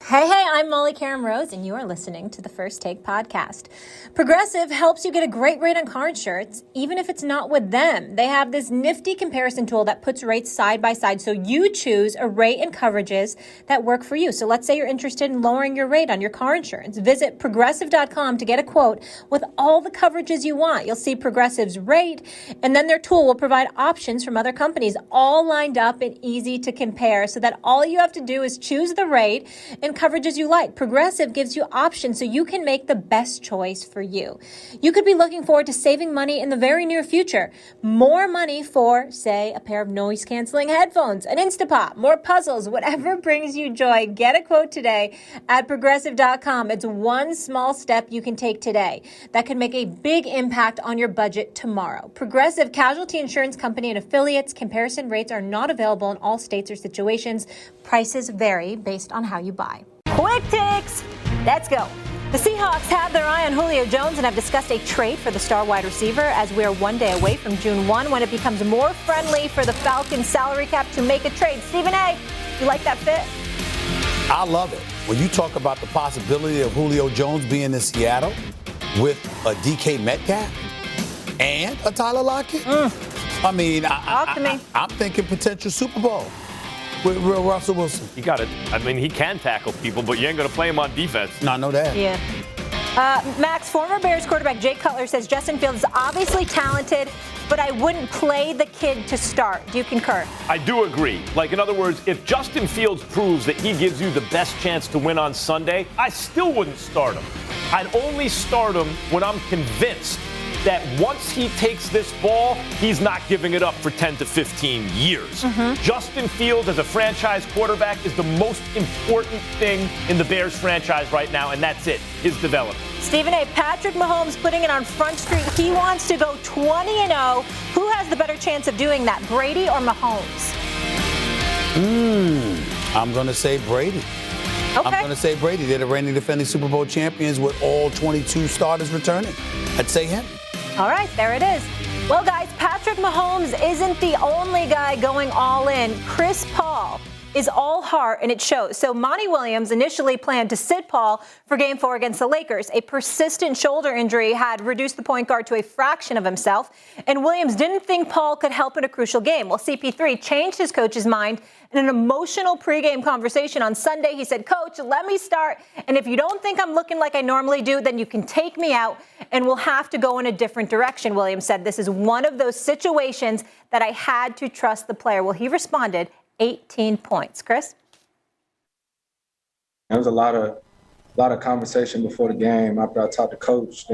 Hey, I'm Molly Karen Rose, and you are listening to the First Take podcast. Progressive helps you get a great rate on car insurance, even if it's not with them. They have this nifty comparison tool that puts rates side by side, so you choose a rate and coverages that work for you. So let's say you're interested in lowering your rate on your car insurance. Visit progressive.com to get a quote with all the coverages you want. You'll see Progressive's rate, and then their tool will provide options from other companies, all lined up and easy to compare, so that all you have to do is choose the rate and coverages you like. Progressive gives you options so you can make the best choice for you. You could be looking forward to saving money in the very near future. More money for, say, a pair of noise-canceling headphones, an Instapot, more puzzles, whatever brings you joy. Get a quote today at progressive.com. It's one small step you can take today that can make a big impact on your budget tomorrow. Progressive Casualty Insurance Company and affiliates. Comparison rates are not available in all states or situations. Prices vary based on how you buy. Quick takes. Let's go. The Seahawks have their eye on Julio Jones and have discussed a trade for the star wide receiver as we are one day away from June 1 when it becomes more friendly for the Falcons salary cap to make a trade. Stephen A., you like that fit? I love it. When you talk about the possibility of Julio Jones being in Seattle with a DK Metcalf and a Tyler Lockett, I mean, I'm thinking potential Super Bowl with Russell Wilson. You got it. I mean, he can tackle people, but you ain't going to play him on defense. No, I know that. Yeah. Max, former Bears quarterback Jay Cutler says Justin Fields is obviously talented, but I wouldn't play the kid to start. Do you concur? I do agree. Like, in other words, if Justin Fields proves that he gives you the best chance to win on Sunday, I still wouldn't start him. I'd only start him when I'm convinced that once he takes this ball, he's not giving it up for 10 to 15 years. Justin Fields as a franchise quarterback is the most important thing in the Bears franchise right now, and that's it, his development. Stephen A., Patrick Mahomes putting it on Front Street. He wants to go 20-0. Who has the better chance of doing that, Brady or Mahomes? I'm going to say Brady. Okay. I'm going to say Brady. They're the reigning defending Super Bowl champions with all 22 starters returning. I'd say him. All right, there it is. Well, guys, Patrick Mahomes isn't the only guy going all in. Chris Paul is all heart, and it shows. So Monty Williams initially planned to sit Paul for Game 4 against the Lakers. A persistent shoulder injury had reduced the point guard to a fraction of himself, and Williams didn't think Paul could help in a crucial game. Well, CP3 changed his coach's mind. In an emotional pregame conversation on Sunday, he said, "Coach, let me start, and if you don't think I'm looking like I normally do, then you can take me out, and we'll have to go in a different direction." Williams said, "This is one of those situations that I had to trust the player." Well, he responded, 18 points. Chris? There was a lot of conversation before the game after I talked to Coach.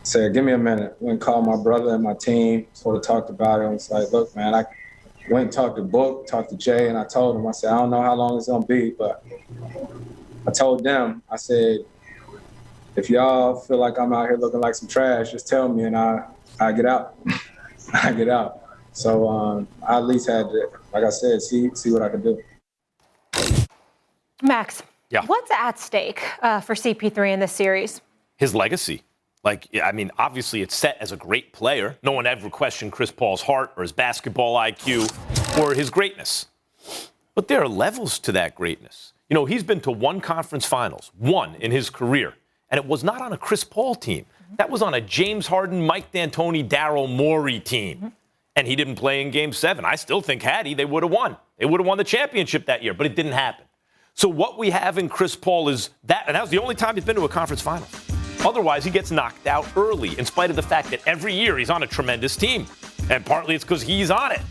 Said, "Give me a minute." Went and called my brother and my team, sort of talked about it. I was like, "Look, man, I went and talked to Book, talked to Jay, and I told him, I said, I don't know how long it's going to be, but I told them, I said, if y'all feel like I'm out here looking like some trash, just tell me and I get out. I get out. So I at least had to, like I said, see what I could do. Max, yeah. What's at stake for CP3 in this series? His legacy. Like, I mean, obviously it's set as a great player. No one ever questioned Chris Paul's heart or his basketball IQ or his greatness. But there are levels to that greatness. You know, he's been to one conference finals, one in his career, and it was not on a Chris Paul team. That was on a James Harden, Mike D'Antoni, Daryl Morey team. And he didn't play in Game 7. I still think had he, they would have won. They would have won the championship that year, but it didn't happen. So what we have in Chris Paul is that, and that was the only time he's been to a conference final. Otherwise, he gets knocked out early, in spite of the fact that every year he's on a tremendous team. And partly it's because he's on it.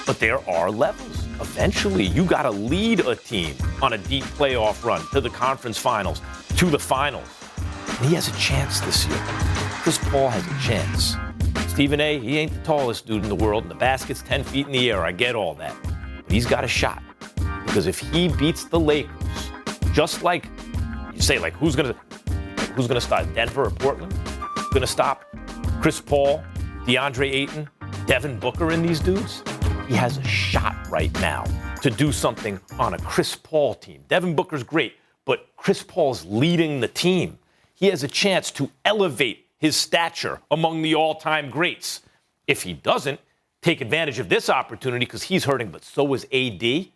But there are levels. Eventually, you got to lead a team on a deep playoff run to the conference finals, to the finals. And he has a chance this year. Chris Paul has a chance. Stephen A., he ain't the tallest dude in the world, and the basket's 10 feet in the air. I get all that. But he's got a shot. Because if he beats the Lakers, just like you say, like, who's going to stop Denver or Portland? Who's going to stop Chris Paul, DeAndre Ayton, Devin Booker and these dudes? He has a shot right now to do something on a Chris Paul team. Devin Booker's great, but Chris Paul's leading the team. He has a chance to elevate his stature among the all-time greats. If he doesn't take advantage of this opportunity, because he's hurting, but so is AD,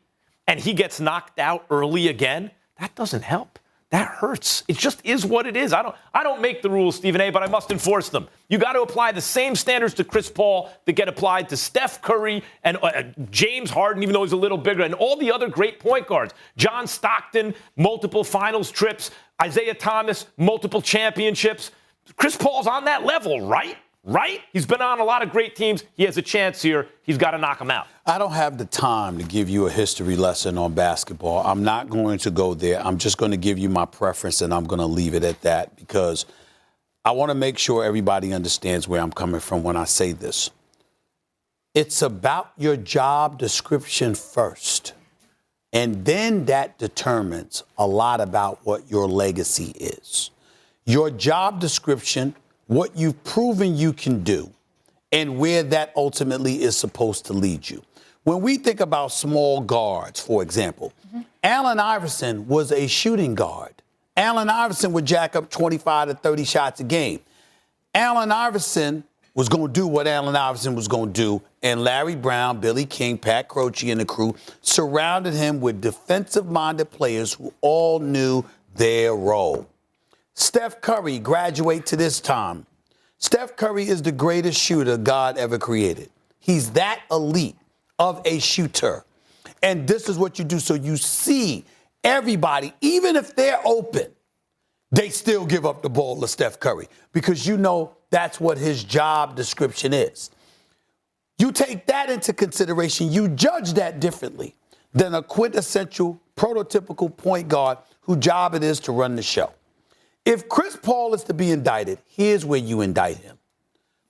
and he gets knocked out early again, that doesn't help. That hurts. It just is what it is. I don't make the rules, Stephen A., but I must enforce them. You got to apply the same standards to Chris Paul that get applied to Steph Curry and James Harden, even though he's a little bigger, and all the other great point guards. John Stockton, multiple finals trips. Isaiah Thomas, multiple championships. Chris Paul's on that level, right? Right? He's been on a lot of great teams. He has a chance here. He's got to knock him out. I don't have the time to give you a history lesson on basketball. I'm not going to go there. I'm just going to give you my preference, and I'm going to leave it at that because I want to make sure everybody understands where I'm coming from when I say this. It's about your job description first, and then that determines a lot about what your legacy is. Your job description, what you've proven you can do, and where that ultimately is supposed to lead you. When we think about small guards, for example, Allen Iverson was a shooting guard. Allen Iverson would jack up 25 to 30 shots a game. Allen Iverson was going to do what Allen Iverson was going to do, and Larry Brown, Billy King, Pat Croce, and the crew surrounded him with defensive-minded players who all knew their role. Steph Curry graduate to this time. Steph Curry is the greatest shooter God ever created. He's that elite of a shooter. And this is what you do. So you see everybody, even if they're open, they still give up the ball to Steph Curry because you know that's what his job description is. You take that into consideration. You judge that differently than a quintessential, prototypical point guard whose job it is to run the show. If Chris Paul is to be indicted, here's where you indict him.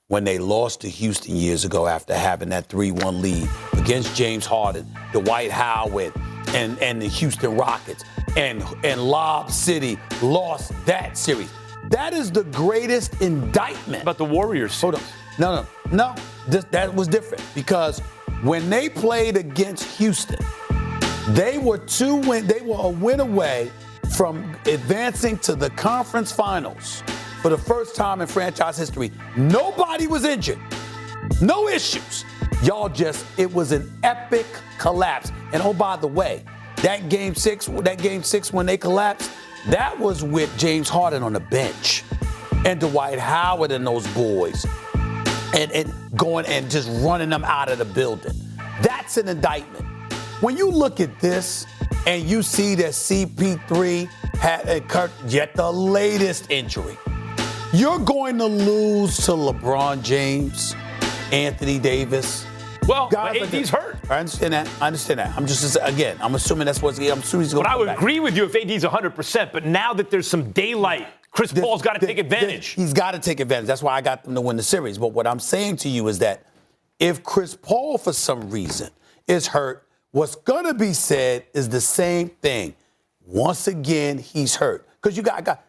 When they lost to Houston years ago after having that 3-1 lead against James Harden, Dwight Howard, and the Houston Rockets, and Lob City lost that series. That is the greatest indictment. But the Warriors. Hold on. No. That was different because when they played against Houston, they were a win away from advancing to the conference finals for the first time in franchise history. Nobody was injured. No issues. It was an epic collapse. And oh, by the way, that game six when they collapsed, that was with James Harden on the bench and Dwight Howard and those boys and going and just running them out of the building. That's an indictment. When you look at this, and you see that CP3 had yet the latest injury. You're going to lose to LeBron James, Anthony Davis. Well, but AD's hurt. I understand that. I'm assuming that's I'm assuming he's going to But I would agree with you if AD's 100%, but now that there's some daylight, Chris Paul's got to take advantage. He's got to take advantage. That's why I got them to win the series. But what I'm saying to you is that if Chris Paul, for some reason, is hurt, what's going to be said is the same thing. Once again, he's hurt. Because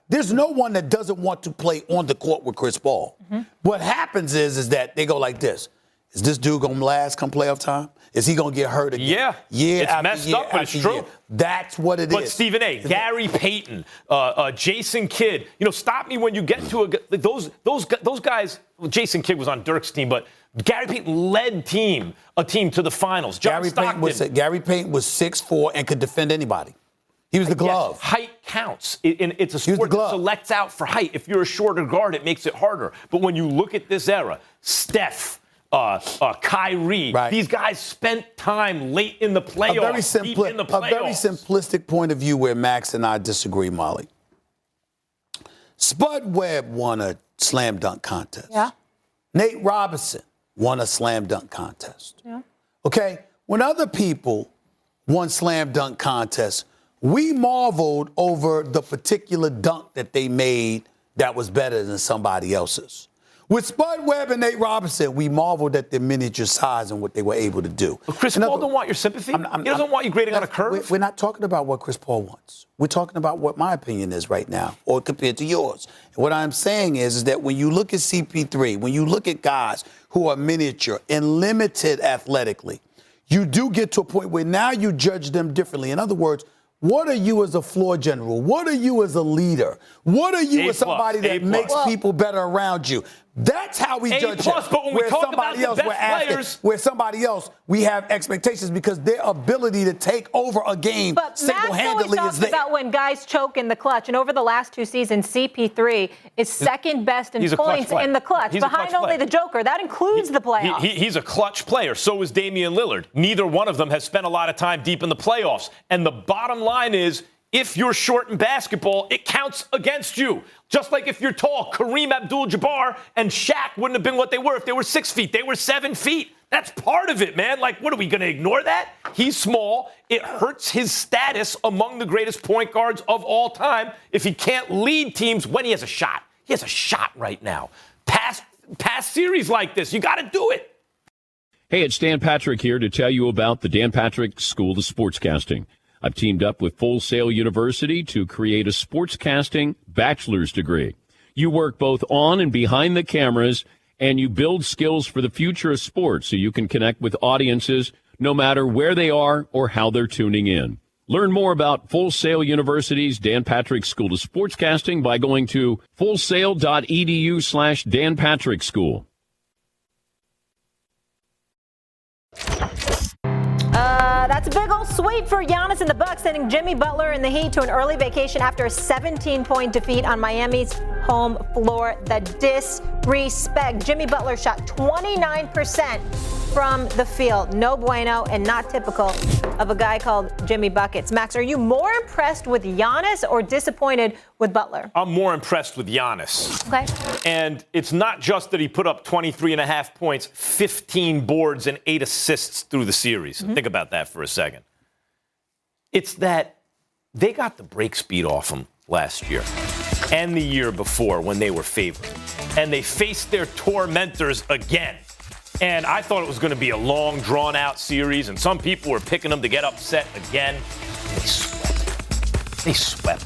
there's no one that doesn't want to play on the court with Chris Paul. Mm-hmm. What happens is that they go like this. Is this dude going to last come playoff time? Is he going to get hurt again? Yeah. It's messed up, but it's true. That's what it is. But Stephen A., Gary Payton, Jason Kidd, stop me when you get to those guys. Well, Jason Kidd was on Dirk's team, but Gary Payton led a team to the finals. Gary Payton was 6'4" and could defend anybody. He was the glove. Yes, height counts. It's a sport that selects out for height. If you're a shorter guard, it makes it harder. But when you look at this era, Steph, Kyrie, right. These guys spent time late in the playoffs. A very simplistic point of view where Max and I disagree, Molly. Spud Webb won a slam dunk contest. Yeah. Nate Robinson won a slam dunk contest. Yeah. Okay? When other people won slam dunk contests, we marveled over the particular dunk that they made that was better than somebody else's. With Spud Webb and Nate Robinson, we marveled at their miniature size and what they were able to do. But Chris Paul don't want your sympathy. He doesn't want you grading on a curve. We're not talking about what Chris Paul wants. We're talking about what my opinion is right now, or compared to yours. And what I'm saying is that when you look at CP3, when you look at guys who are miniature and limited athletically, you do get to a point where now you judge them differently. In other words, what are you as a floor general? What are you as a leader? What are you as somebody that makes people better around you? That's how we judge plus, it. but when we talk about the best players, where somebody else, we have expectations because their ability to take over a game single-handedly Max is there. about when guys choke in the clutch, and over the last 2 seasons, CP3 is second best in points in the clutch, behind only the Joker. That includes the playoffs. He's a clutch player. So is Damian Lillard. Neither one of them has spent a lot of time deep in the playoffs. And the bottom line is, if you're short in basketball, it counts against you. Just like if you're tall, Kareem Abdul-Jabbar and Shaq wouldn't have been what they were if they were 6 feet. They were 7 feet. That's part of it, man. Like, what, are we going to ignore that? He's small. It hurts his status among the greatest point guards of all time if he can't lead teams when he has a shot. He has a shot right now. Past series like this, you got to do it. Hey, it's Dan Patrick here to tell you about the Dan Patrick School of Sportscasting. I've teamed up with Full Sail University to create a sportscasting bachelor's degree. You work both on and behind the cameras, and you build skills for the future of sports so you can connect with audiences no matter where they are or how they're tuning in. Learn more about Full Sail University's Dan Patrick School of Sportscasting by going to fullsail.edu/Dan Patrick School. That's a big old sweep for Giannis and the Bucks, sending Jimmy Butler and the Heat to an early vacation after a 17-point defeat on Miami's home floor. The disrespect. Jimmy Butler shot 29% from the field. No bueno and not typical of a guy called Jimmy Buckets. Max, are you more impressed with Giannis or disappointed with Butler? I'm more impressed with Giannis. Okay. And it's not just that he put up 23.5 points, 15 boards, and 8 assists through the series. Think about that for a second. It's that they got the break speed off him last year and the year before when they were favored. And they faced their tormentors again. And I thought it was going to be a long, drawn-out series, and some people were picking them to get upset again. They swept.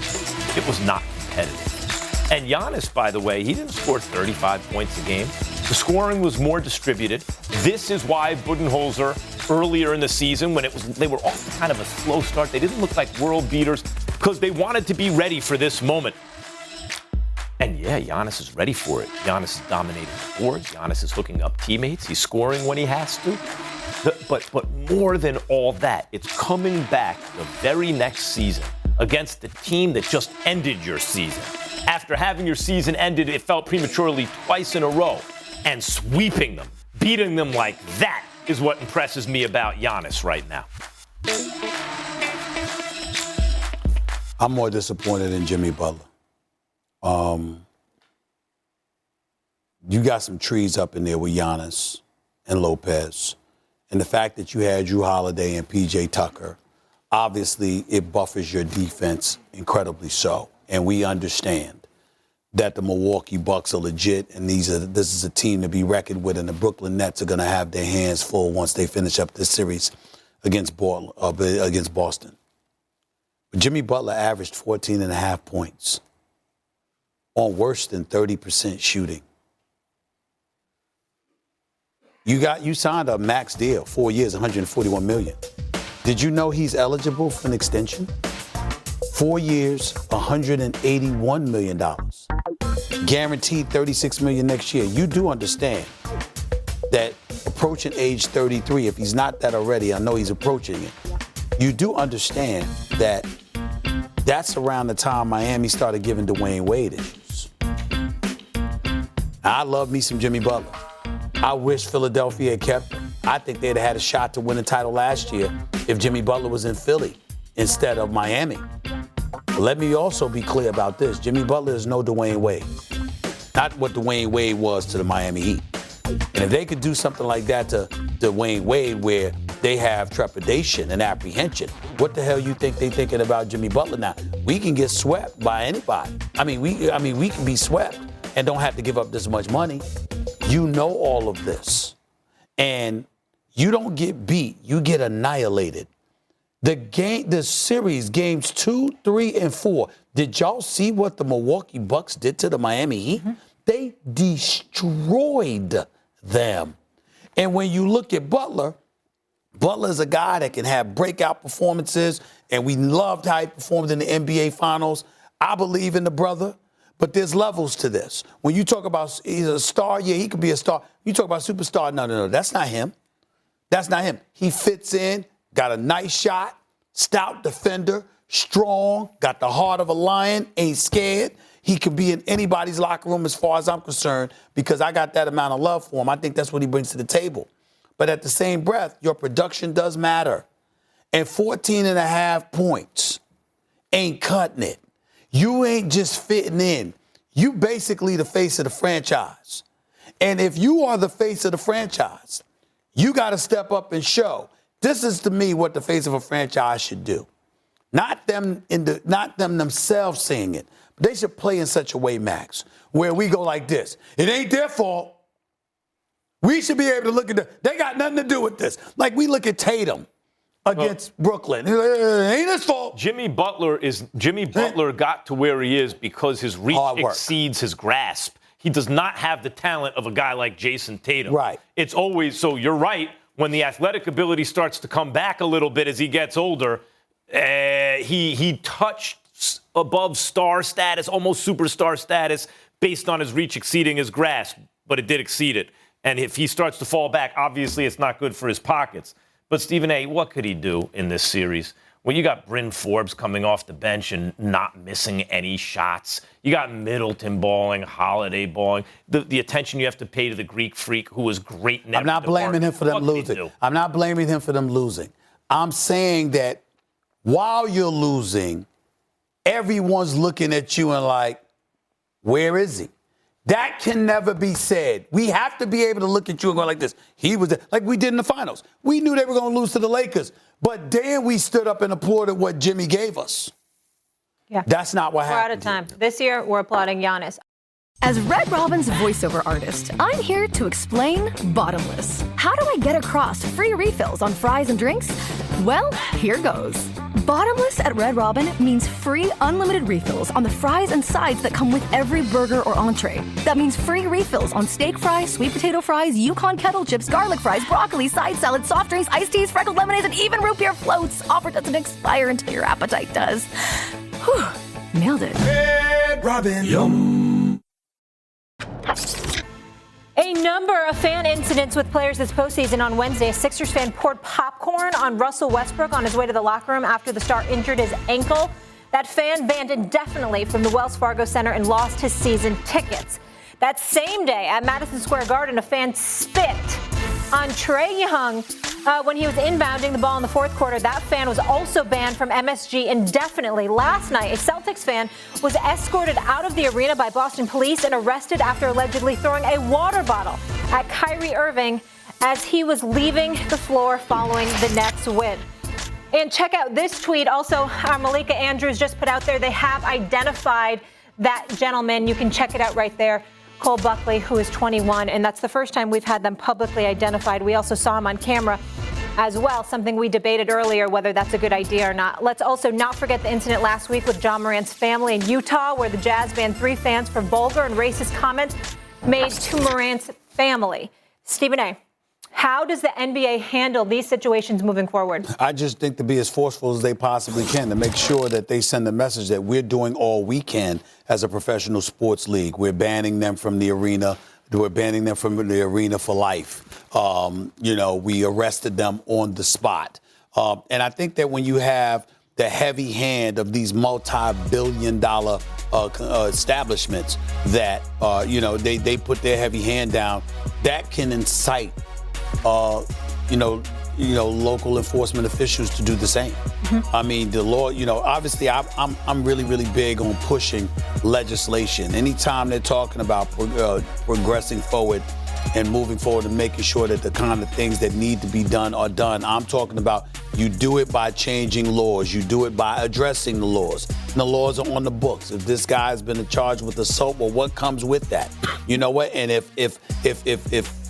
It was not competitive. And Giannis, by the way, he didn't score 35 points a game. The scoring was more distributed. This is why Budenholzer, earlier in the season, when they were off to kind of a slow start, they didn't look like world beaters because they wanted to be ready for this moment. And yeah, Giannis is ready for it. Giannis is dominating the boards. Giannis is hooking up teammates. He's scoring when he has to. But more than all that, it's coming back the very next season against the team that just ended your season. After having your season ended, it felt prematurely twice in a row. And sweeping them, beating them like that is what impresses me about Giannis right now. I'm more disappointed in Jimmy Butler. You got some trees up in there with Giannis and Lopez. And the fact that you had Drew Holiday and P.J. Tucker, obviously it buffers your defense incredibly so. And we understand that the Milwaukee Bucks are legit, and this is a team to be reckoned with, and the Brooklyn Nets are going to have their hands full once they finish up this series against Boston. But Jimmy Butler averaged 14.5 points on worse than 30% shooting. You signed a max deal, 4 years, $141 million. Did you know he's eligible for an extension? 4 years, $181 million. Guaranteed $36 million next year. You do understand that approaching age 33, if he's not that already, I know he's approaching it. You do understand that that's around the time Miami started giving Dwayne Wade issues. I love me some Jimmy Butler. I wish Philadelphia had kept him. I think they'd have had a shot to win the title last year if Jimmy Butler was in Philly instead of Miami. But let me also be clear about this. Jimmy Butler is no Dwayne Wade. Not what Dwayne Wade was to the Miami Heat. And if they could do something like that to Dwayne Wade where they have trepidation and apprehension, what the hell you think they're thinking about Jimmy Butler now? We can get swept by anybody. We can be swept and don't have to give up this much money. You know all of this. And you don't get beat. You get annihilated. The series, games 2, 3, and 4. Did y'all see what the Milwaukee Bucks did to the Miami Heat? Mm-hmm. They destroyed them. And when you look at Butler is a guy that can have breakout performances, and we loved how he performed in the NBA Finals. I believe in the brother. But there's levels to this. When you talk about he's a star, yeah, he could be a star. You talk about superstar, no, that's not him. That's not him. He fits in, got a nice shot, stout defender, strong, got the heart of a lion, ain't scared. He could be in anybody's locker room as far as I'm concerned because I got that amount of love for him. I think that's what he brings to the table. But at the same breath, your production does matter. And 14 and a half points ain't cutting it. You ain't just fitting in. You basically the face of the franchise. And if you are the face of the franchise, you got to step up and show. This is to me what the face of a franchise should do. Not them themselves saying it. But they should play in such a way, Max, where we go like this. It ain't their fault. We should be able to look at they got nothing to do with this. Like we look at Tatum against Brooklyn. It ain't his fault. Jimmy Butler got to where he is because his reach exceeds his grasp. He does not have the talent of a guy like Jason Tatum. Right. It's always, so you're right, when the athletic ability starts to come back a little bit as he gets older, he touched above star status, almost superstar status, based on his reach exceeding his grasp, but it did exceed it. And if he starts to fall back, obviously it's not good for his pockets. But Stephen A., what could he do in this series? When you got Bryn Forbes coming off the bench and not missing any shots, you got Middleton balling, Holiday balling, the attention you have to pay to the Greek freak who was great in every I'm not blaming him for them losing. I'm not blaming him for them losing. I'm saying that while you're losing, everyone's looking at you and like, where is he? That can never be said. We have to be able to look at you and go like this. He was like we did in the finals. We knew they were going to lose to the Lakers, but then we stood up and applauded what Jimmy gave us. Yeah. That's not what happened. We're out of time. This year, we're applauding Giannis. As Red Robin's voiceover artist, I'm here to explain Bottomless. How do I get across free refills on fries and drinks? Well, here goes. Bottomless at Red Robin means free unlimited refills on the fries and sides that come with every burger or entree. That means free refills on steak fries, sweet potato fries, Yukon kettle chips, garlic fries, broccoli, side salad, soft drinks, iced teas, freckled lemonades, and even root beer floats. Offer doesn't expire until your appetite does. Whew, nailed it. Red Robin. Yum. A number of fan incidents with players this postseason. On Wednesday, a Sixers fan poured popcorn on Russell Westbrook on his way to the locker room after the star injured his ankle. That fan banned indefinitely from the Wells Fargo Center and lost his season tickets. That same day at Madison Square Garden, a fan spit on Trae Young when he was inbounding the ball in the fourth quarter. That fan was also banned from MSG indefinitely. Last night, a Celtics fan was escorted out of the arena by Boston police and arrested after allegedly throwing a water bottle at Kyrie Irving as he was leaving the floor following the Nets' win. And check out this tweet. Also, Malika Andrews just put out there, they have identified that gentleman. You can check it out right there. Cole Buckley, who is 21, and that's the first time we've had them publicly identified. We also saw him on camera as well, something we debated earlier, whether that's a good idea or not. Let's also not forget the incident last week with John Morant's family in Utah, where the Jazz banned 3 fans for vulgar and racist comments made to Morant's family. Stephen A., how does the NBA handle these situations moving forward? I just think to be as forceful as they possibly can to make sure that they send the message that we're doing all we can as a professional sports league. We're banning them from the arena. We're banning them from the arena for life. We arrested them on the spot. And I think that when you have the heavy hand of these multi-billion-dollar establishments that, they put their heavy hand down, that can incite local enforcement officials to do the same. Mm-hmm. I mean, the law, obviously I'm really, really big on pushing legislation. Anytime they're talking about progressing forward and moving forward and making sure that the kind of things that need to be done are done, I'm talking about you do it by changing laws. You do it by addressing the laws. And the laws are on the books. If this guy's been charged with assault, well, what comes with that? You know what? And if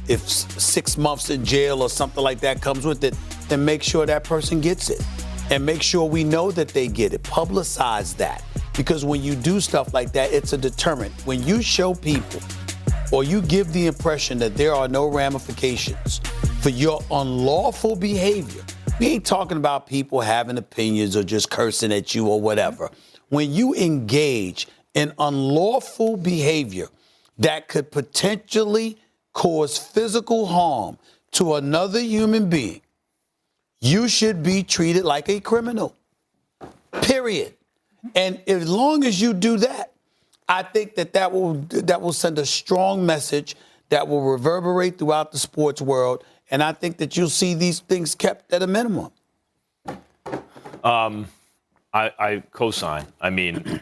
6 months in jail or something like that comes with it, then make sure that person gets it. And make sure we know that they get it. Publicize that. Because when you do stuff like that, it's a deterrent. When you show people or you give the impression that there are no ramifications for your unlawful behavior, we ain't talking about people having opinions or just cursing at you or whatever. When you engage in unlawful behavior that could potentially cause physical harm to another human being, you should be treated like a criminal, period. And as long as you do that, I think that will send a strong message that will reverberate throughout the sports world. And I think that you'll see these things kept at a minimum. I co-sign. I mean,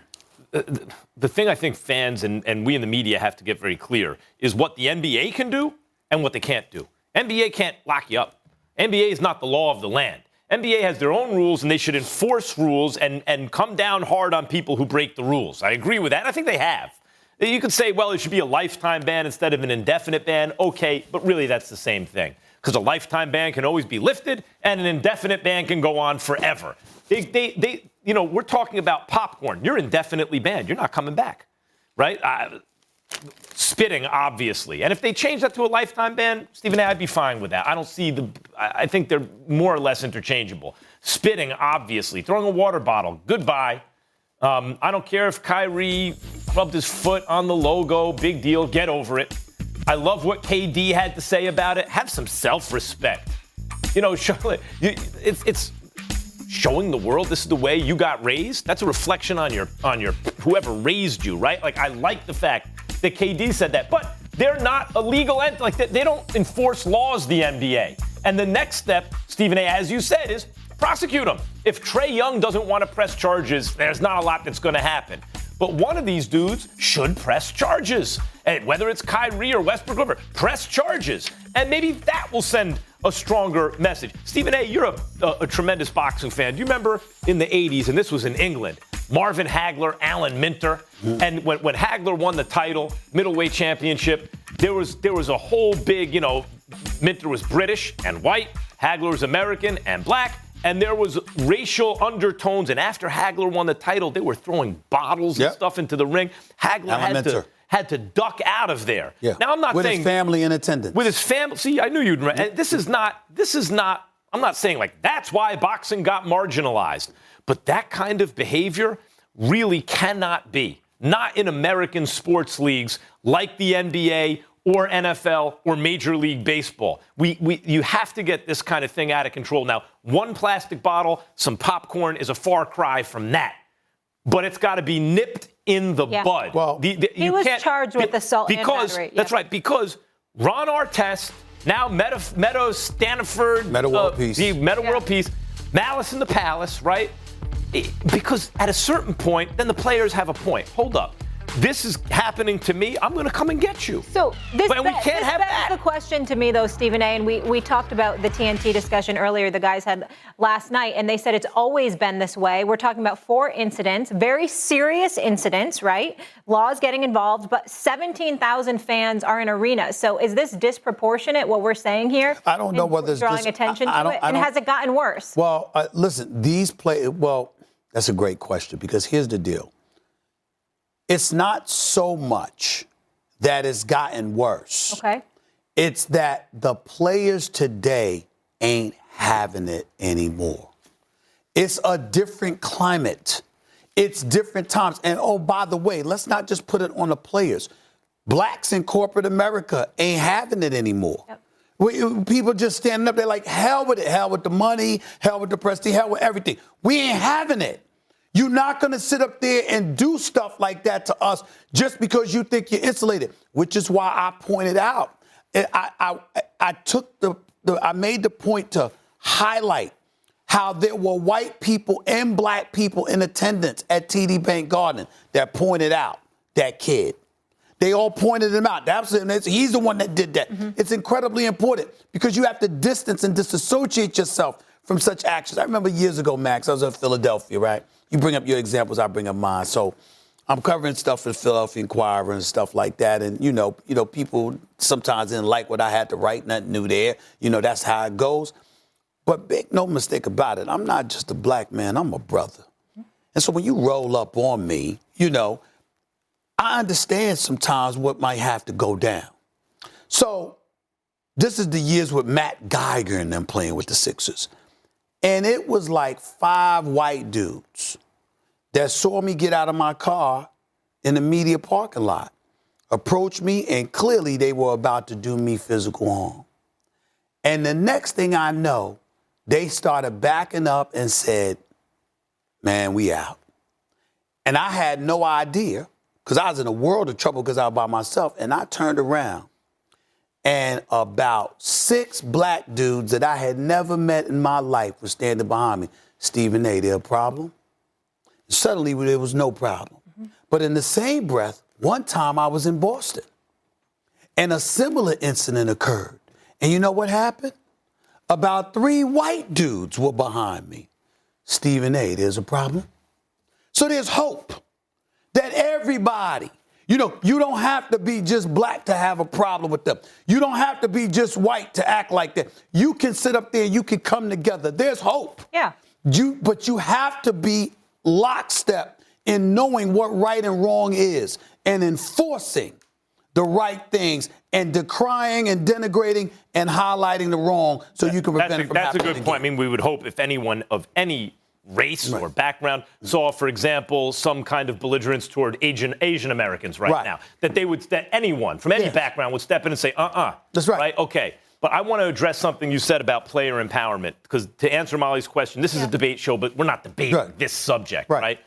the thing I think fans and we in the media have to get very clear is what the NBA can do and what they can't do. NBA can't lock you up. NBA is not the law of the land. NBA has their own rules, and they should enforce rules and come down hard on people who break the rules. I agree with that. I think they have. You could say, well, it should be a lifetime ban instead of an indefinite ban. Okay, but really that's the same thing because a lifetime ban can always be lifted and an indefinite ban can go on forever. We're talking about popcorn. You're indefinitely banned. You're not coming back, right? Spitting, obviously. And if they change that to a lifetime ban, Stephen A., I'd be fine with that. I think they're more or less interchangeable. Spitting, obviously. Throwing a water bottle, goodbye. I don't care if Kyrie rubbed his foot on the logo, big deal, get over it. I love what KD had to say about it. Have some self-respect. It's showing the world this is the way you got raised. That's a reflection on your whoever raised you, right? Like, I like the fact that KD said that, but they're not a legal entity. Like, they don't enforce laws, the NBA. And the next step, Stephen A., as you said, is prosecute them. If Trae Young doesn't want to press charges, there's not a lot that's going to happen. But one of these dudes should press charges. And whether it's Kyrie or Westbrook, whoever, press charges. And maybe that will send a stronger message. Stephen A., you're a tremendous boxing fan. Do you remember in the 80s, and this was in England, Marvin Hagler, Alan Minter, and when Hagler won the title, middleweight championship, there was a whole big, Minter was British and white, Hagler was American and black, and there was racial undertones. And after Hagler won the title, they were throwing bottles and stuff into the ring. Hagler had to duck out of there. Yeah. Now, I'm not with saying his family in attendance. With his family. See, I knew you'd. And this is not. I'm not saying like that's why boxing got marginalized. But that kind of behavior really cannot be. Not in American sports leagues like the NBA or NFL or Major League Baseball. You have to get this kind of thing out of control. Now, one plastic bottle, some popcorn is a far cry from that. But it's got to be nipped in the bud. Well, he was charged with assault and battery. That's right, because Ron Artest, now Meadow Stanford, Meta World Peace. Meta World Peace, Malice in the Palace, right? Because at a certain point, then the players have a point. Hold up. This is happening to me. I'm going to come and get you. So this we can't have that. The question to me, though, Stephen A., and we talked about the TNT discussion earlier the guys had last night, and they said it's always been this way. We're talking about 4 incidents, very serious incidents, right? Laws getting involved, but 17,000 fans are in arenas. So is this disproportionate, what we're saying here? I don't know whether it's drawing attention to it, and has it gotten worse? Well, listen, that's a great question, because here's the deal. It's not so much that it's gotten worse. Okay. It's that the players today ain't having it anymore. It's a different climate. It's different times. And, oh, by the way, let's not just put it on the players. Blacks in corporate America ain't having it anymore. Yep. People just standing up there like, hell with it, hell with the money, hell with the prestige, hell with everything. We ain't having it. You're not going to sit up there and do stuff like that to us just because you think you're insulated, which is why I pointed out. I made the point to highlight how there were white people and black people in attendance at TD Bank Garden that pointed out that kid. They all pointed him out. He's the one that did that. Mm-hmm. It's incredibly important because you have to distance and disassociate yourself from such actions. I remember years ago, Max, I was in Philadelphia, right? You bring up your examples, I bring up mine. So I'm covering stuff for the Philadelphia Inquirer and stuff like that. And, people sometimes didn't like what I had to write, nothing new there. That's how it goes. But make no mistake about it, I'm not just a black man, I'm a brother. And so when you roll up on me, I understand sometimes what might have to go down. So this is the years with Matt Geiger and them playing with the Sixers. And it was like 5 white dudes that saw me get out of my car in the media parking lot approached me, and clearly they were about to do me physical harm. And the next thing I know, they started backing up and said, man, we out. And I had no idea, because I was in a world of trouble because I was by myself, and I turned around, and about 6 black dudes that I had never met in my life were standing behind me. Stephen A., there a problem? Suddenly, there was no problem. Mm-hmm. But in the same breath, one time I was in Boston, and a similar incident occurred. And you know what happened? About 3 white dudes were behind me. Stephen A., there's a problem. So there's hope that everybody, you don't have to be just black to have a problem with them. You don't have to be just white to act like that. You can sit up there, you can come together. There's hope. Yeah. But you have to be lockstep in knowing what right and wrong is and enforcing the right things and decrying and denigrating and highlighting the wrong so you can prevent it from happening. That's a good point. I mean, we would hope if anyone of any race or background saw, for example, some kind of belligerence toward Asian Americans right now, that anyone from any background would step in and say, That's right. Okay. But I want to address something you said about player empowerment, because to answer Molly's question, this is a debate show, but we're not debating this subject, right?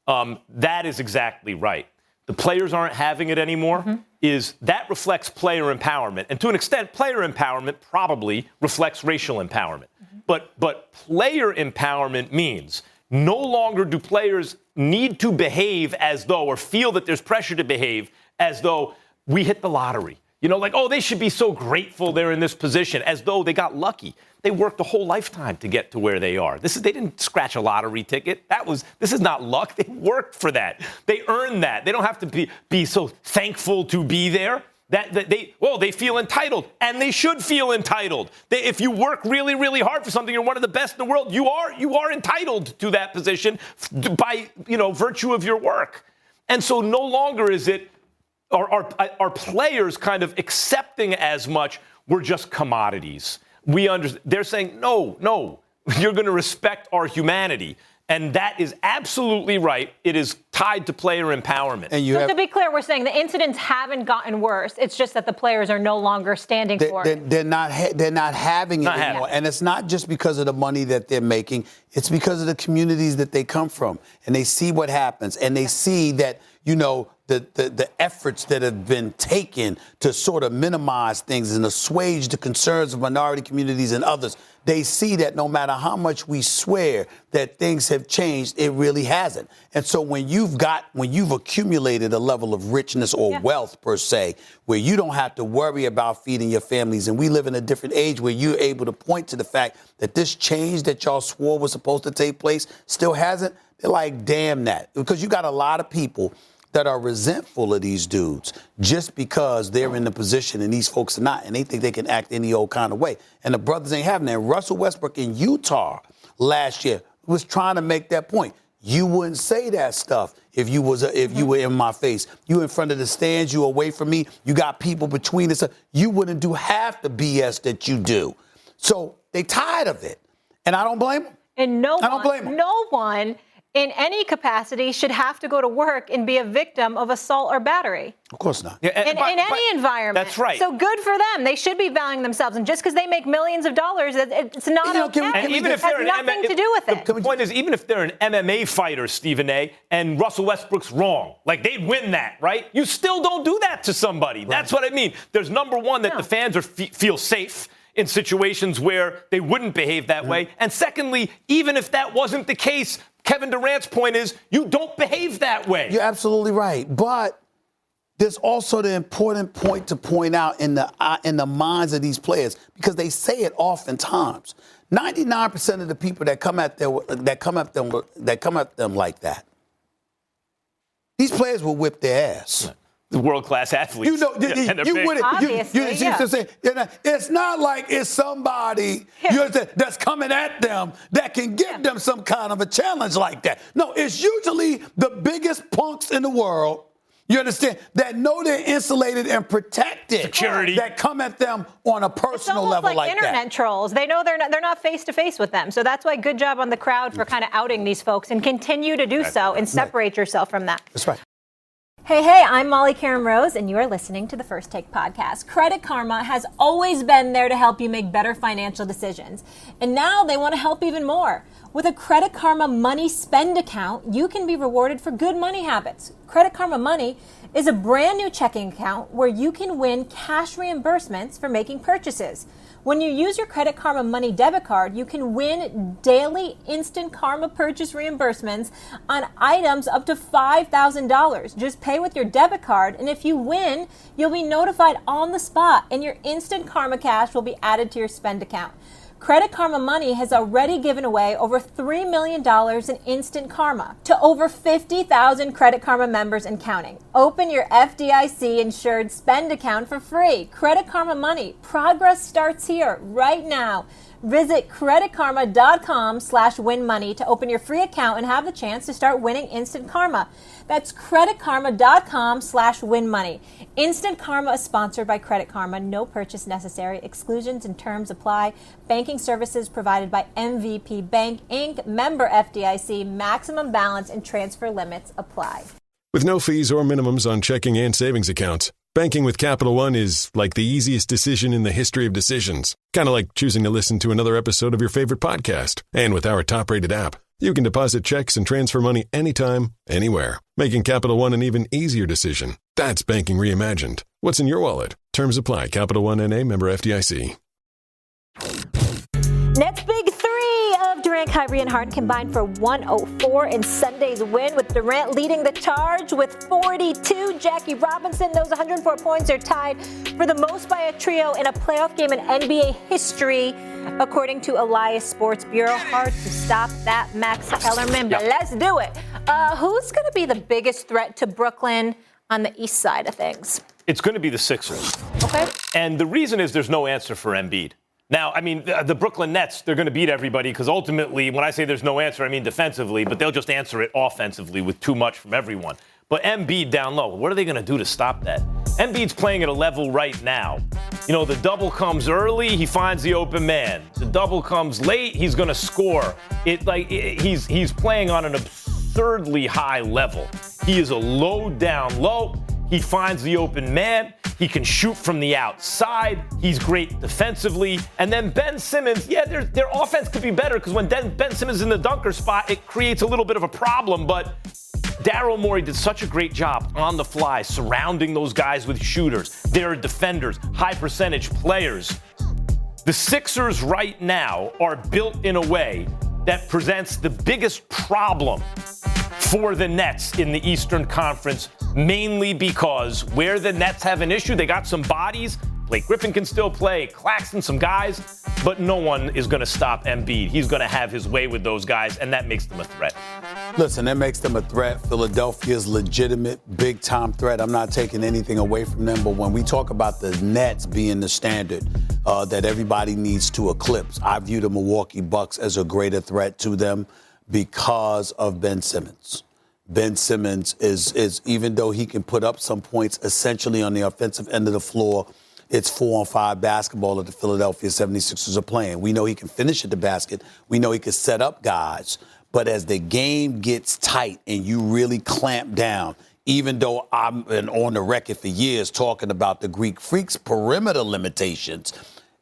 That is exactly right. The players aren't having it anymore. That reflects player empowerment. And to an extent, player empowerment probably reflects racial empowerment. But player empowerment means no longer do players need to behave as though, or feel that there's pressure to behave as though we hit the lottery. They should be so grateful they're in this position, as though they got lucky. They worked a whole lifetime to get to where they are. They didn't scratch a lottery ticket. This is not luck. They worked for that. They earned that. They don't have to be so thankful to be there. They feel entitled, and they should feel entitled. If you work really, really hard for something, you're one of the best in the world. You are entitled to that position by virtue of your work. And so no longer is it are players kind of accepting as much we're just commodities. They're saying no, you're going to respect our humanity. And that is absolutely right. It is tied to player empowerment. And to be clear, we're saying the incidents haven't gotten worse. It's just that the players are no longer standing for it. They're not having it anymore. And it's not just because of the money that they're making. It's because of the communities that they come from. And they see what happens. And they see that, the efforts that have been taken to sort of minimize things and assuage the concerns of minority communities and others. They see that no matter how much we swear that things have changed, it really hasn't. And so when you've accumulated a level of richness or wealth, per se, where you don't have to worry about feeding your families, and we live in a different age where you're able to point to the fact that this change that y'all swore was supposed to take place still hasn't, they're like, damn that. Because you got a lot of people that are resentful of these dudes just because they're in the position and these folks are not, and they think they can act any old kind of way. And the brothers ain't having that. Russell Westbrook in Utah last year was trying to make that point. You wouldn't say that stuff if you were in my face. You in front of the stands, you away from me, you got people between us. You wouldn't do half the BS that you do. So they tired of it. And I don't blame them. And no one in any capacity should have to go to work and be a victim of assault or battery. Of course not. In any environment. That's right. So good for them. They should be valuing themselves. And just because they make millions of dollars, it's not okay. And even if it has nothing to do with it. The point is, even if they're an MMA fighter, Stephen A., and Russell Westbrook's wrong, like they'd win that, right? You still don't do that to somebody. Right. That's what I mean. There's number one, that the fans feel safe in situations where they wouldn't behave that way. And secondly, even if that wasn't the case, Kevin Durant's point is you don't behave that way. You're absolutely right. But there's also the important point to point out in the minds of these players, because they say it oftentimes. 99% of the people that come at them like that, these players will whip their ass. Right. World-class athletes. It's not like it's somebody that's coming at them that can give them some kind of a challenge like that. No, it's usually the biggest punks in the world, you understand, that know they're insulated and protected. Security. That come at them on a personal level like that. It's internet trolls. They know they're not face-to-face with them. So that's why good job on the crowd for kind of outing these folks, and continue to do so and separate yourself from that. That's right. Hey, I'm Molly Karen Rose, and you are listening to the First Take podcast. Credit Karma has always been there to help you make better financial decisions. And now they want to help even more. With a Credit Karma Money Spend account, you can be rewarded for good money habits. Credit Karma Money is a brand new checking account where you can win cash reimbursements for making purchases. When you use your Credit Karma Money debit card, you can win daily instant Karma purchase reimbursements on items up to $5,000. Just pay with your debit card, and if you win, you'll be notified on the spot, and your instant Karma cash will be added to your spend account. Credit Karma Money has already given away over $3 million in instant Karma to over 50,000 Credit Karma members and counting. Open your FDIC insured spend account for free. Credit Karma Money. Progress starts here right now. Visit creditkarma.com/winmoney to open your free account and have the chance to start winning instant Karma. That's creditkarma.com/winmoney. Instant Karma is sponsored by Credit Karma. No purchase necessary. Exclusions and terms apply. Banking services provided by MVP Bank, Inc., member FDIC. Maximum balance and transfer limits apply. With no fees or minimums on checking and savings accounts, banking with Capital One is like the easiest decision in the history of decisions. Kind of like choosing to listen to another episode of your favorite podcast. And with our top-rated app, you can deposit checks and transfer money anytime, anywhere, making Capital One an even easier decision. That's banking reimagined. What's in your wallet? Terms apply. Capital One N.A. member FDIC. Nets big three of Durant, Kyrie, and Harden combined for 104 in Sunday's win, with Durant leading the charge with 42. Jackie Robinson, those 104 points are tied for the most by a trio in a playoff game in NBA history, according to Elias Sports Bureau. Hard to stop that, Max Kellerman, but let's do it. Who's going to be the biggest threat to Brooklyn on the east side of things? It's going to be the Sixers. Okay. And the reason is there's no answer for Embiid. Now, I mean, the Brooklyn Nets, they're going to beat everybody because ultimately, when I say there's no answer, I mean defensively, but they'll just answer it offensively with too much from everyone. But Embiid down low, what are they going to do to stop that? Embiid's playing at a level right now. You know, the double comes early, he finds the open man. The double comes late, he's going to score. He's playing on an absurdly high level. He is a low down low. He finds the open man. He can shoot from the outside. He's great defensively. And then Ben Simmons, their offense could be better because when Ben Simmons is in the dunker spot, it creates a little bit of a problem. But Daryl Morey did such a great job on the fly, surrounding those guys with shooters. They're defenders, high percentage players. The Sixers right now are built in a way that presents the biggest problem for the Nets in the Eastern Conference, mainly because where the Nets have an issue, they got some bodies. Blake Griffin can still play, Claxton, some guys, but no one is going to stop Embiid. He's going to have his way with those guys, and that makes them a threat. Listen, that makes them a threat. Philadelphia's legitimate, big-time threat. I'm not taking anything away from them, but when we talk about the Nets being the standard that everybody needs to eclipse, I view the Milwaukee Bucks as a greater threat to them because of Ben Simmons. Ben Simmons is even though he can put up some points essentially on the offensive end of the floor, it's 4-on-5 basketball that the Philadelphia 76ers are playing. We know he can finish at the basket. We know he can set up guys. But as the game gets tight and you really clamp down, even though I've been on the record for years talking about the Greek Freaks' perimeter limitations,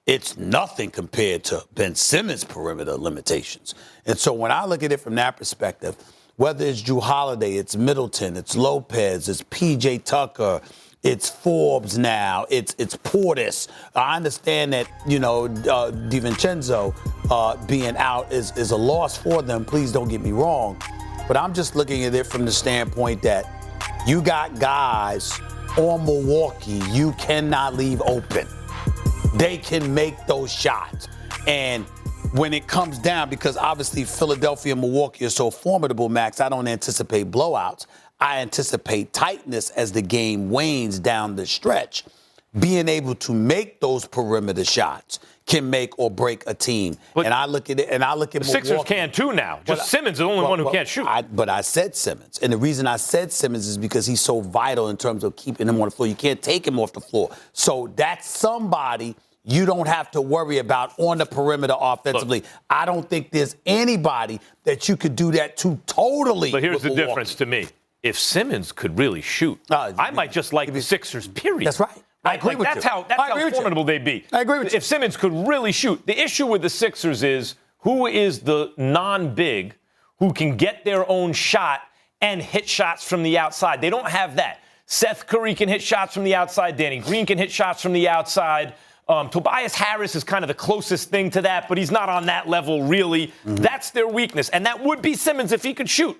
it's nothing compared to Ben Simmons' perimeter limitations. And so when I look at it from that perspective, whether it's Jrue Holiday, it's Middleton, it's Lopez, it's P.J. Tucker, it's Forbes now, it's Portis. I understand that, DiVincenzo being out is a loss for them. Please don't get me wrong. But I'm just looking at it from the standpoint that you got guys on Milwaukee you cannot leave open. They can make those shots. And when it comes down, because obviously Philadelphia and Milwaukee are so formidable, Max, I don't anticipate blowouts. I anticipate tightness as the game wanes down the stretch. Being able to make those perimeter shots can make or break a team. But and I look at it, and I look at the Milwaukee. Sixers can too now. Just Simmons is the only one who can't shoot. But I said Simmons. And the reason I said Simmons is because he's so vital in terms of keeping him on the floor. You can't take him off the floor. So that's somebody you don't have to worry about on the perimeter offensively. Look, I don't think there's anybody that you could do that to totally. But here's the difference to me. if Simmons could really shoot, I might just like the Sixers, period. That's right. I agree with that's you. How formidable they'd be. I agree with you. If Simmons could really shoot. The issue with the Sixers is who is the non-big who can get their own shot and hit shots from the outside. They don't have that. Seth Curry can hit shots from the outside. Danny Green can hit shots from the outside. Tobias Harris is kind of the closest thing to that, but he's not on that level really. Mm-hmm. That's their weakness, and that would be Simmons if he could shoot.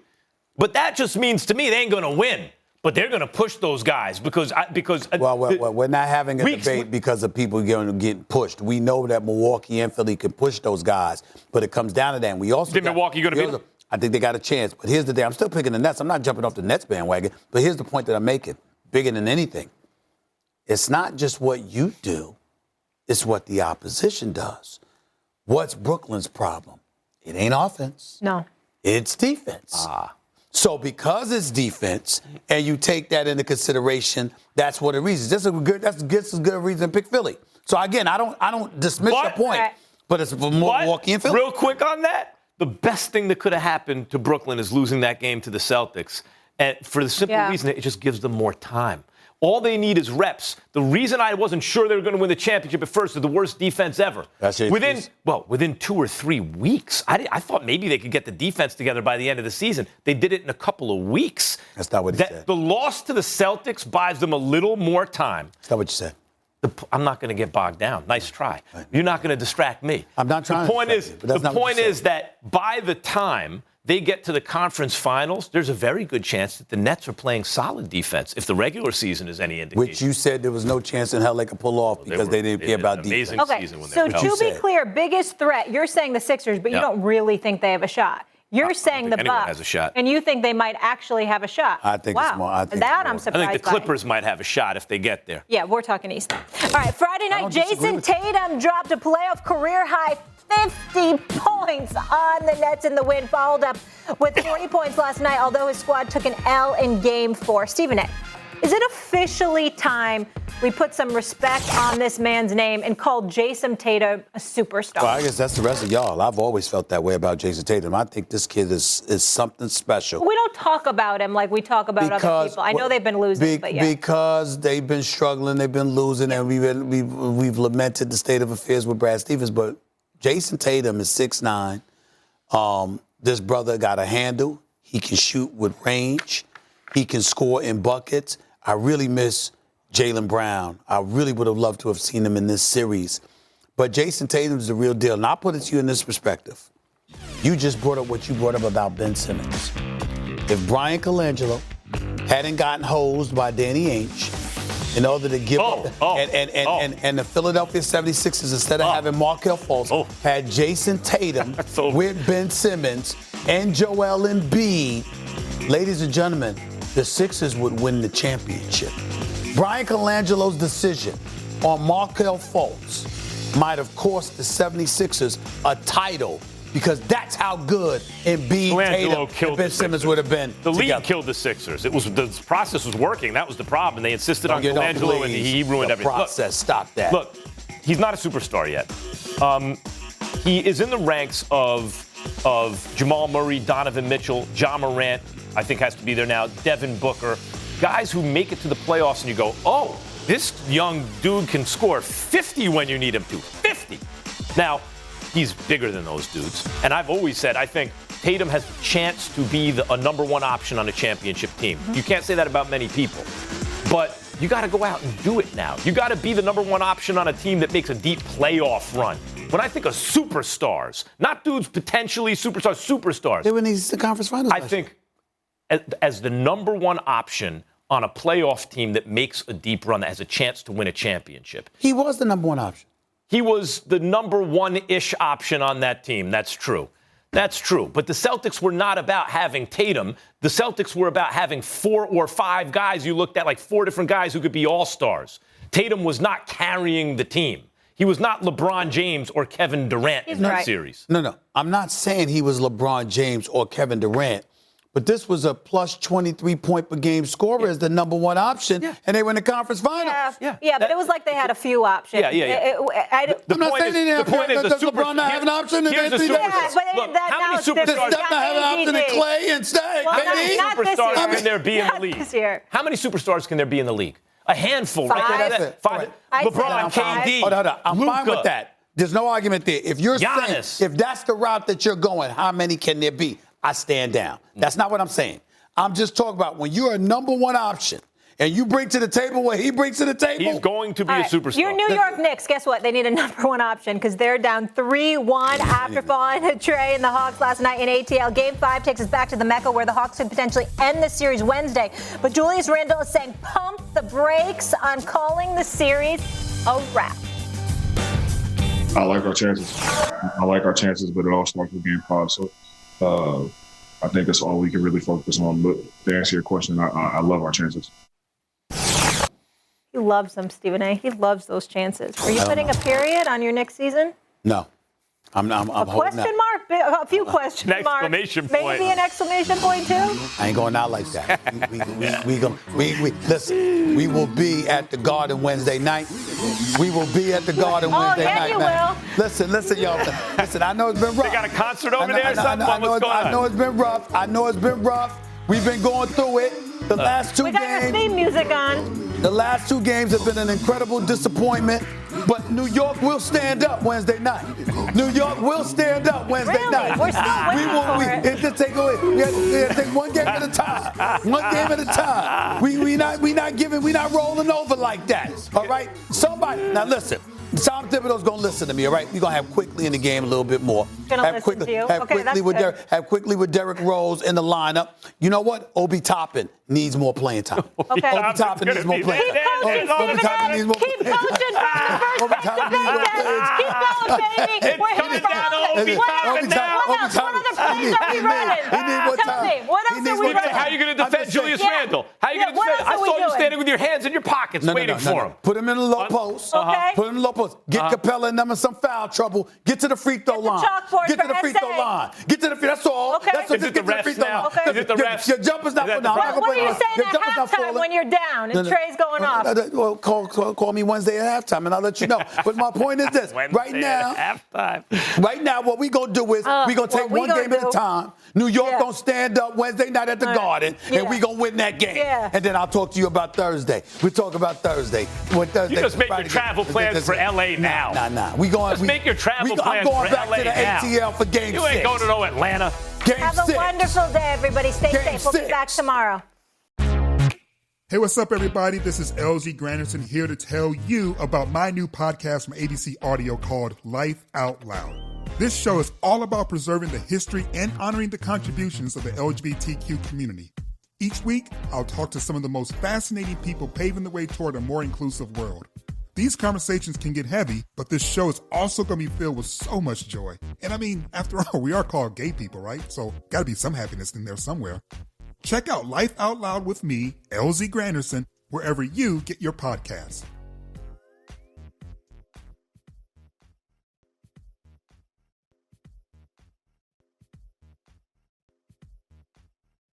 But that just means to me they ain't going to win. But they're going to push those guys because we're not having a debate because of people getting pushed. We know that Milwaukee and Philly can push those guys, but it comes down to that. And we also think Milwaukee going to beat them? I think they got a chance. But here's the thing. I'm still picking the Nets. I'm not jumping off the Nets bandwagon. But here's the point that I'm making, bigger than anything. It's not just what you do. It's what the opposition does. What's Brooklyn's problem? It ain't offense. No. It's defense. So because it's defense, and you take that into consideration, that's what it reasons. That's just as good a reason to pick Philly. So again, I don't dismiss your point, but it's for Milwaukee and Philly. Real quick on that, the best thing that could have happened to Brooklyn is losing that game to the Celtics, and for the simple reason that it just gives them more time. All they need is reps. The reason I wasn't sure they were going to win the championship at first is the worst defense ever. Within 2 or 3 weeks. I thought maybe they could get the defense together by the end of the season. They did it in a couple of weeks. That's not what he said. The loss to the Celtics buys them a little more time. That's not what you said. I'm not going to get bogged down. Nice try. You're not going to distract me. I'm not trying to distract you, but the point is that by the time they get to the conference finals, there's a very good chance that the Nets are playing solid defense if the regular season is any indication. Which you said there was no chance in hell they could pull off because they didn't care about defense. Okay, so to be clear, biggest threat, you're saying the Sixers, but you don't really think they have a shot. You're saying the Bucks, has a shot. And you think they might actually have a shot. I think it's more. I'm surprised. I think the Clippers might have a shot if they get there. Yeah, we're talking East. All right, Friday night, Jason Tatum dropped a playoff career-high 50 points on the Nets in the win, followed up with 40 points last night, although his squad took an L in Game 4. Stephen A., is it officially time we put some respect on this man's name and call Jason Tatum a superstar? Well, I guess that's the rest of y'all. I've always felt that way about Jason Tatum. I think this kid is something special. We don't talk about him like we talk about other people. I know they've been losing, but yeah. Because they've been struggling, they've been losing, and we've lamented the state of affairs with Brad Stevens. But Jason Tatum is 6'9". This brother got a handle. He can shoot with range. He can score in buckets. I really miss Jaylen Brown. I really would have loved to have seen him in this series. But Jason Tatum's the real deal. And I'll put it to you in this perspective. You just brought up what you brought up about Ben Simmons. If Brian Colangelo hadn't gotten hosed by Danny Ainge in order to give up, and the Philadelphia 76ers, instead of having Markelle Fultz, had Jason Tatum with Ben Simmons and Joel Embiid, ladies and gentlemen, the Sixers would win the championship. Brian Colangelo's decision on Markelle Fultz might have cost the 76ers a title because that's how good Embiid, Tatum, and Ben Simmons would have been. The league killed the Sixers. The process was working. That was the problem. And they insisted on Colangelo, and he ruined everything. Process. Stop that. Look, he's not a superstar yet. He is in the ranks of Jamal Murray, Donovan Mitchell, Ja Morant, I think has to be there now, Devin Booker, guys who make it to the playoffs and you go, oh, this young dude can score 50 when you need him to. 50. Now, he's bigger than those dudes. And I've always said, I think Tatum has a chance to be a number one option on a championship team. You can't say that about many people. But you got to go out and do it now. You got to be the number one option on a team that makes a deep playoff run. When I think of superstars, not dudes potentially superstars, superstars. They win the conference finals. I think as the number one option on a playoff team that makes a deep run, that has a chance to win a championship. He was the number one option. He was the number one-ish option on that team. That's true. That's true. But the Celtics were not about having Tatum. The Celtics were about having 4 or 5 guys. You looked at like 4 different guys who could be all-stars. Tatum was not carrying the team. He was not LeBron James or Kevin Durant in that series. No. I'm not saying he was LeBron James or Kevin Durant. But this was a plus 23 point per game scorer as the number one option, and they were in the conference finals. Yeah, but it was like they had a few options. I'm not saying they does LeBron not have an option? Here's the superstar. Look, how many superstars? Does Steph not have an option in Clay and Steph? How many superstars can there be in the league? This year. How many superstars can there be in the league? A handful, Five. right? Five. LeBron, KD, Hold on. I'm Luka. fine with that. There's no argument there. If you're Giannis. saying, if that's the route that you're going, how many can there be? I stand down. That's not what I'm saying. I'm just talking about when you're a number one option and you bring to the table what he brings to the table. He's going to be a superstar. Your New York Knicks, guess what? They need a number one option because they're down 3-1 after falling to Trey and the Hawks last night in ATL. Game 5 takes us back to the Mecca where the Hawks could potentially end the series Wednesday. But Julius Randle is saying pump the brakes on calling the series a wrap. I like our chances. But it all starts with Game 5. So I think that's all we can really focus on. But to answer your question, I love our chances. He loves them, Stephen A. He loves those chances. Were you putting a period on your next season? No. I'm a question mark? A few question marks. Exclamation point. Maybe an exclamation point, too? I ain't going out like that. Listen, we will be at the Garden Wednesday night. We will be at the Garden Wednesday night. You man. will. Listen, y'all. Listen, I know it's been rough. They got a concert over there or something? What's going on? I know it's been rough. We've been going through it. The last two games. We got our theme music on. The last two games have been an incredible disappointment, but New York will stand up Wednesday night. New York will stand up Wednesday night. We're still waiting for it. Just take away. We have to take one game at a time. One game at a time. We not rolling over like that. All right? Somebody, now listen. Tom Thibodeau's going to listen to me, all right? We're going to have Quickly in the game a little bit more. Have Quickly with Derrick Rose in the lineup. You know what? Obi Toppin needs more playing time. Okay. Obi Toppin needs more playing time. Keep coaching from the first base to big days. Keep going, baby. We're here for all of it. What other plays are we running? Tell me. What else are we running? How are you going to defend Julius Randle? How are you going to defend? I saw you standing with your hands in your pockets waiting for him. Put him in the low post. Okay. Put him in the low post. Get Capella and them in some foul trouble. Get to the free throw line. Get to the free throw line. Get to the free. That's all. Okay. That's all. Is it the refs now? Is it the refs? Your jumper's not falling. What are you saying at halftime when you're down and Trey's going off? Well, call me Wednesday at halftime and I'll let you know. But my point is this. Right now, what we going to do is we going to take one game at a time. New York going to stand up Wednesday night at the Garden and we going to win that game. And then I'll talk to you about Thursday. We'll talk about Thursday. You just make your travel plans for L.A. now. Nah. Just make your travel plans for L.A. now. I'm going back to the ATL for Game 6. You ain't going to no Atlanta. Have a wonderful day, everybody. Stay safe. We'll be back tomorrow. Hey, what's up, everybody? This is LG Granderson here to tell you about my new podcast from ABC Audio called Life Out Loud. This show is all about preserving the history and honoring the contributions of the LGBTQ community. Each week, I'll talk to some of the most fascinating people paving the way toward a more inclusive world. These conversations can get heavy, but this show is also going to be filled with so much joy. And I mean, after all, we are called gay people, right? So gotta be some happiness in there somewhere. Check out Life Out Loud with me, LZ Granderson, wherever you get your podcasts.